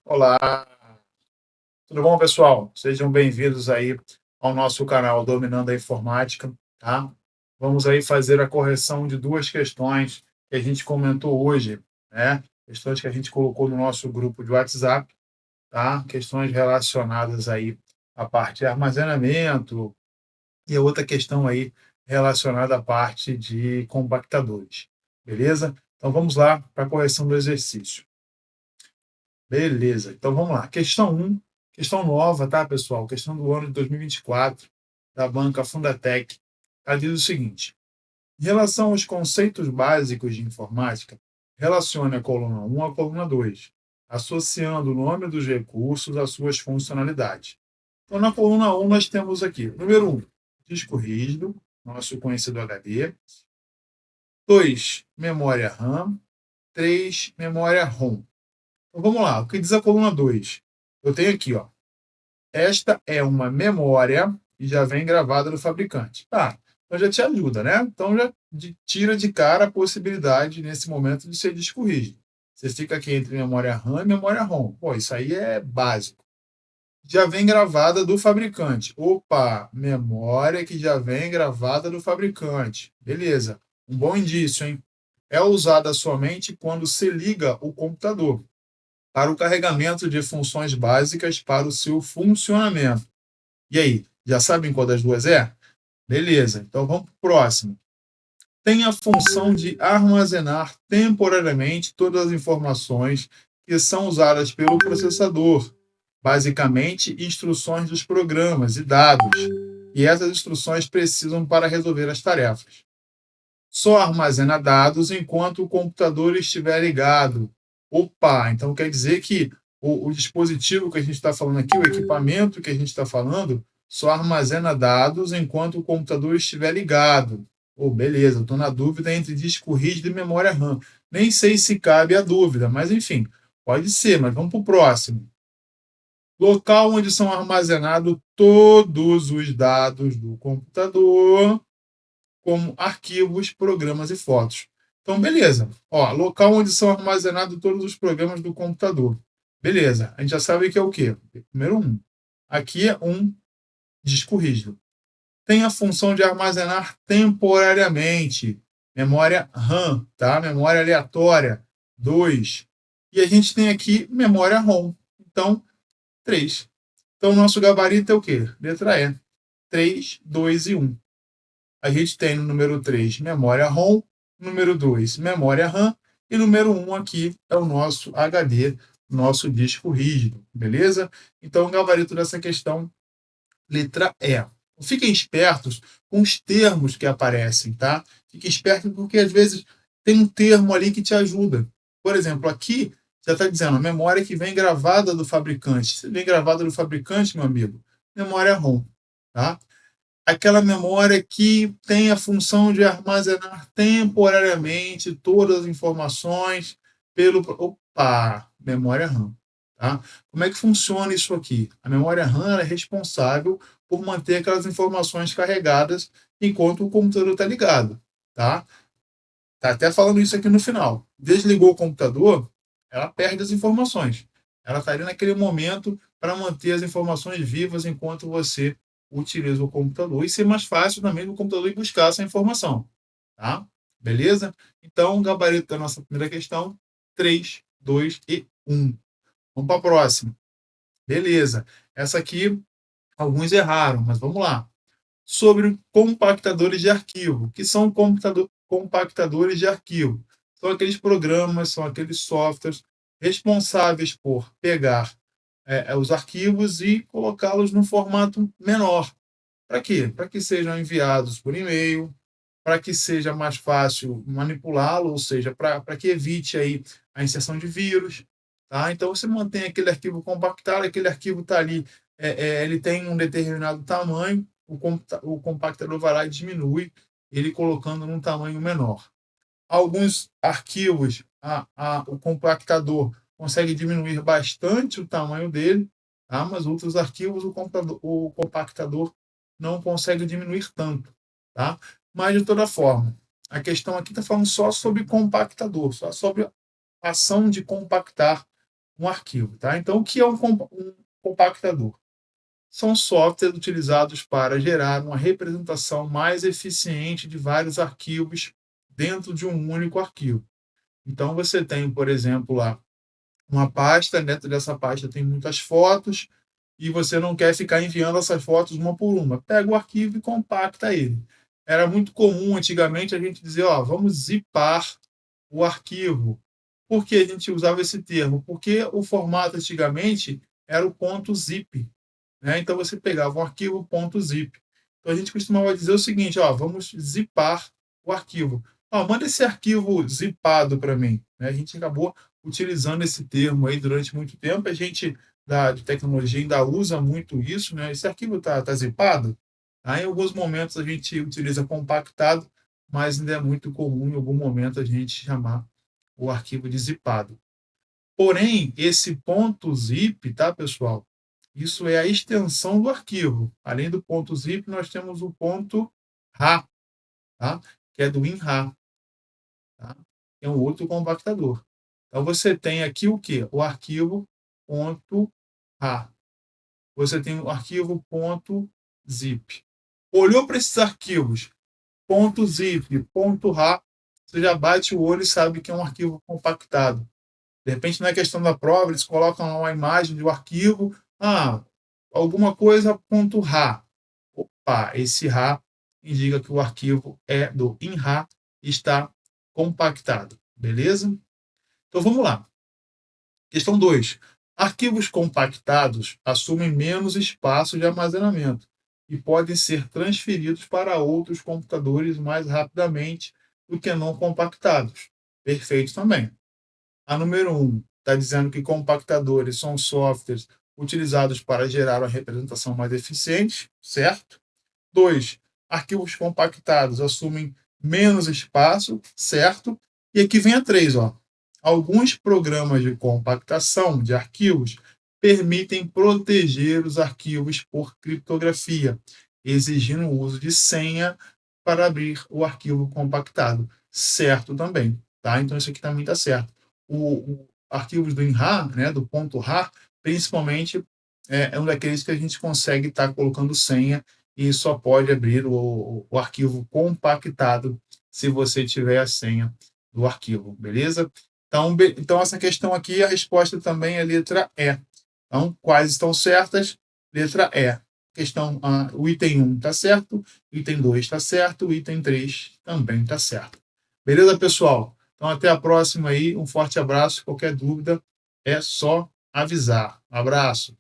Olá, tudo bom, pessoal? Sejam bem-vindos aí ao nosso canal Dominando a Informática, tá? Vamos aí fazer a correção de duas questões que a gente comentou hoje, né? Questões que a gente colocou no nosso grupo de WhatsApp, tá? Questões relacionadas aí à parte de armazenamento e a outra questão aí relacionada à parte de compactadores, beleza? Então vamos lá para a correção do exercício. Beleza, então vamos lá. Questão um, questão nova, tá, pessoal? Questão do ano de 2024, da banca Fundatec. Ela diz o seguinte: em relação aos conceitos básicos de informática, relacione a coluna 1 à coluna 2, associando o nome dos recursos às suas funcionalidades. Então, na coluna 1, nós temos aqui, número 1, disco rígido, nosso conhecido HD. 2, memória RAM. 3, memória ROM. Então, vamos lá, o que diz a coluna 2? Eu tenho aqui, ó. Esta é uma memória e já vem gravada do fabricante. Tá, então já te ajuda, né? Então já tira de cara a possibilidade, nesse momento, de ser disco rígido. Você fica aqui entre memória RAM e memória ROM. Pô, isso aí é básico. Já vem gravada do fabricante. Opa, memória que já vem gravada do fabricante. Beleza. Um bom indício, hein? É usada somente quando se liga o computador para o carregamento de funções básicas para o seu funcionamento. E aí, já sabem qual das duas é? Beleza, então vamos para o próximo. Tem a função de armazenar temporariamente todas as informações que são usadas pelo processador, basicamente instruções dos programas e dados, e essas instruções precisam para resolver as tarefas. Só armazena dados enquanto o computador estiver ligado. Opa, então quer dizer que o dispositivo que a gente está falando aqui, o equipamento que a gente está falando, só armazena dados enquanto o computador estiver ligado. Oh, beleza, estou na dúvida entre disco rígido e memória RAM. Nem sei se cabe a dúvida, mas enfim, pode ser, mas vamos para o próximo. Local onde são armazenados todos os dados do computador, como arquivos, programas e fotos. Então, beleza. Ó, local onde são armazenados todos os programas do computador. Beleza. A gente já sabe que é o quê? Número um. Aqui é um disco rígido. Tem a função de armazenar temporariamente. Memória RAM, tá? Memória aleatória. 2. E a gente tem aqui memória ROM. Então, 3. Então, o nosso gabarito é o quê? Letra E. 3, 2 e 1. A gente tem no número 3 memória ROM, número 2 memória RAM, e número 1 aqui é o nosso HD, nosso disco rígido, beleza? Então, o gabarito dessa questão, letra E. Fiquem espertos com os termos que aparecem, tá? Fiquem espertos porque, às vezes, tem um termo ali que te ajuda. Por exemplo, aqui já está dizendo a memória que vem gravada do fabricante. Se vem gravada do fabricante, meu amigo, memória ROM, tá? Aquela memória que tem a função de armazenar temporariamente todas as informações pelo. Opa! Memória RAM. Tá? Como é que funciona isso aqui? A memória RAM é responsável por manter aquelas informações carregadas enquanto o computador está ligado. Tá? Tá até falando isso aqui no final. Desligou o computador, ela perde as informações. Ela está ali naquele momento para manter as informações vivas enquanto você utiliza o computador e ser mais fácil também do computador ir buscar essa informação. Tá? Beleza? Então, o gabarito da nossa primeira questão, 3, 2 e 1. Vamos para a próxima. Beleza. Essa aqui, alguns erraram, mas vamos lá. Sobre compactadores de arquivo. O que são compactadores de arquivo? São aqueles programas, são aqueles softwares responsáveis por pegar os arquivos e colocá-los num formato menor. Para quê? Para que sejam enviados por e-mail, para que seja mais fácil manipulá-lo, ou seja, para que evite aí a inserção de vírus. Tá? Então, você mantém aquele arquivo compactado, aquele arquivo está ali, ele tem um determinado tamanho, o compactador vai lá e diminui, ele colocando num tamanho menor. Alguns arquivos, o compactador consegue diminuir bastante o tamanho dele, tá? Mas outros arquivos, o compactador não consegue diminuir tanto. Tá? Mas, de toda forma, a questão aqui está falando só sobre compactador, só sobre a ação de compactar um arquivo, tá? Então, o que é um compactador? São softwares utilizados para gerar uma representação mais eficiente de vários arquivos dentro de um único arquivo. Então, você tem, por exemplo, lá uma pasta, dentro dessa pasta tem muitas fotos, e você não quer ficar enviando essas fotos uma por uma. Pega o arquivo e compacta ele. Era muito comum antigamente a gente dizer, ó, vamos zipar o arquivo. Por que a gente usava esse termo? Porque o formato antigamente era o ponto .zip, né? Então você pegava um arquivo ponto .zip. Então a gente costumava dizer o seguinte, ó, vamos zipar o arquivo. Ó, manda esse arquivo zipado para mim, né? A gente acabou utilizando esse termo aí durante muito tempo. A gente de tecnologia ainda usa muito isso, né? Esse arquivo tá zipado. Aí, em alguns momentos a gente utiliza compactado, mas ainda é muito comum em algum momento a gente chamar o arquivo de zipado. Porém, esse ponto .zip, tá, pessoal? Isso é a extensão do arquivo. Além do ponto .zip, nós temos o ponto .ra, tá? Que é do WinRAR, tá? É um outro compactador. Então, você tem aqui o quê? O arquivo .ra. Você tem o arquivo .zip. Olhou para esses arquivos, .zip, .ra, você já bate o olho e sabe que é um arquivo compactado. De repente, na questão da prova, eles colocam lá uma imagem do arquivo, alguma coisa .ra. Opa, esse ra indica que o arquivo é do WinRAR e está compactado, beleza? Então vamos lá. Questão 2. Arquivos compactados assumem menos espaço de armazenamento e podem ser transferidos para outros computadores mais rapidamente do que não compactados. Perfeito também. A número 1 está dizendo que compactadores são softwares utilizados para gerar uma representação mais eficiente, certo? 2. Arquivos compactados assumem menos espaço, certo? E aqui vem a 3, ó. Alguns programas de compactação de arquivos permitem proteger os arquivos por criptografia, exigindo o uso de senha para abrir o arquivo compactado. Certo também, tá? Então isso aqui também está certo. O arquivos do WinRAR, né, do ponto .rar, principalmente é um daqueles que a gente consegue estar colocando senha e só pode abrir o arquivo compactado se você tiver a senha do arquivo, beleza? Então, essa questão aqui, a resposta também é letra E. Então, quais estão certas? Letra E. O item 1 está certo, o item 2 está certo, o item 3 também está certo. Beleza, pessoal? Então, até a próxima aí. Um forte abraço. Qualquer dúvida é só avisar. Abraço.